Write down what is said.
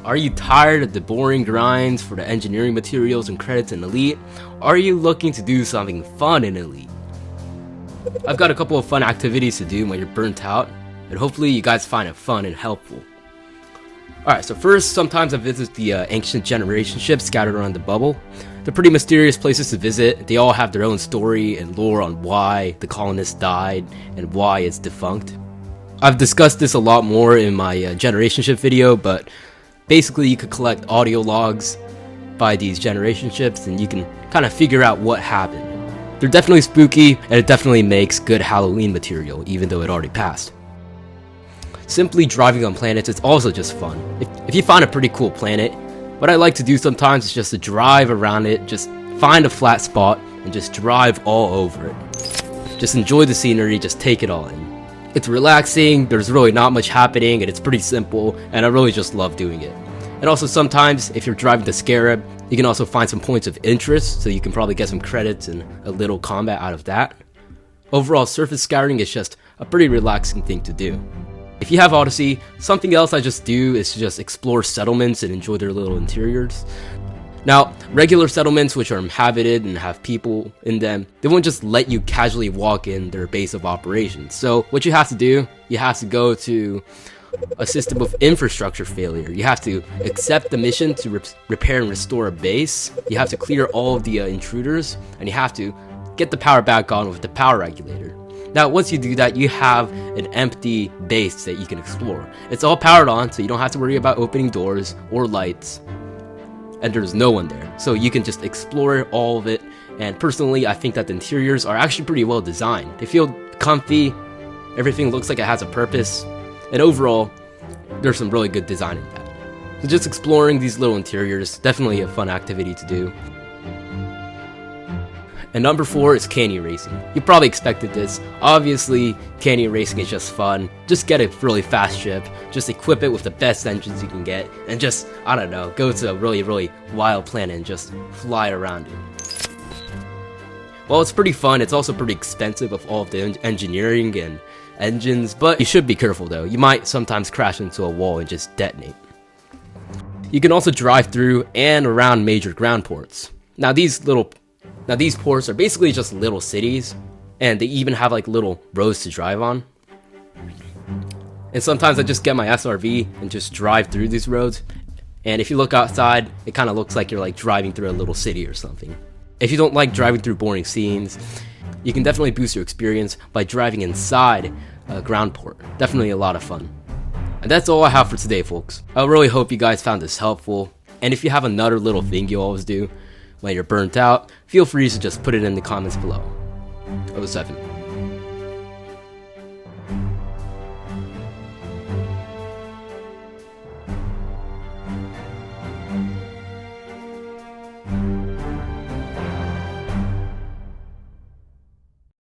Are you tired of the boring grinds for the engineering materials and credits in Elite? Are you looking to do something fun in Elite? I've got a couple of fun activities to do when you're burnt out, and hopefully you guys find it fun and helpful. Alright, so first, sometimes I visit the ancient generation ships scattered around the bubble. They're pretty mysterious places to visit. They all have their own story and lore on why the colonists died and why it's defunct. I've discussed this a lot more in my generation ship video, but basically you could collect audio logs by these generation ships and you can kind of figure out what happened. They're definitely spooky, and it definitely makes good Halloween material, even though it already passed. Simply driving on planets is also just fun. If you find a pretty cool planet, what I like to do sometimes is just to drive around it, just find a flat spot, and just drive all over it. Just enjoy the scenery, just take it all in. It's relaxing, there's really not much happening, and it's pretty simple, and I really just love doing it. And also sometimes, if you're driving the Scarab, you can also find some points of interest, so you can probably get some credits and a little combat out of that. Overall, surface scouring is just a pretty relaxing thing to do. If you have Odyssey, something else I just do is to just explore settlements and enjoy their little interiors. Now, regular settlements which are inhabited and have people in them, they won't just let you casually walk in their base of operations. So what you have to do, you have to go to a system of infrastructure failure. You have to accept the mission to repair and restore a base. You have to clear all of the intruders, and you have to get the power back on with the power regulator. Now, once you do that, you have an empty base that you can explore. It's all powered on, so you don't have to worry about opening doors or lights, and there's no one there. So you can just explore all of it, and personally, I think that the interiors are actually pretty well designed. They feel comfy, everything looks like it has a purpose, and overall, there's some really good design in that. So just exploring these little interiors, definitely a fun activity to do. And number 4 is canyon racing. You probably expected this. Obviously, canyon racing is just fun. Just get a really fast ship, just equip it with the best engines you can get, and just, I don't know, go to a really wild planet and just fly around it. Well, it's pretty fun. It's also pretty expensive with all of the engineering and engines, but you should be careful though. You might sometimes crash into a wall and just detonate. You can also drive through and around major ground ports. Now these ports are basically just little cities, and they even have like little roads to drive on. And sometimes I just get my SRV and just drive through these roads, and if you look outside, it kind of looks like you're like driving through a little city or something. If you don't like driving through boring scenes, you can definitely boost your experience by driving inside a ground port. Definitely a lot of fun. And that's all I have for today, folks. I really hope you guys found this helpful, and if you have another little thing you always do when you're burnt out, feel free to just put it in the comments below. 07.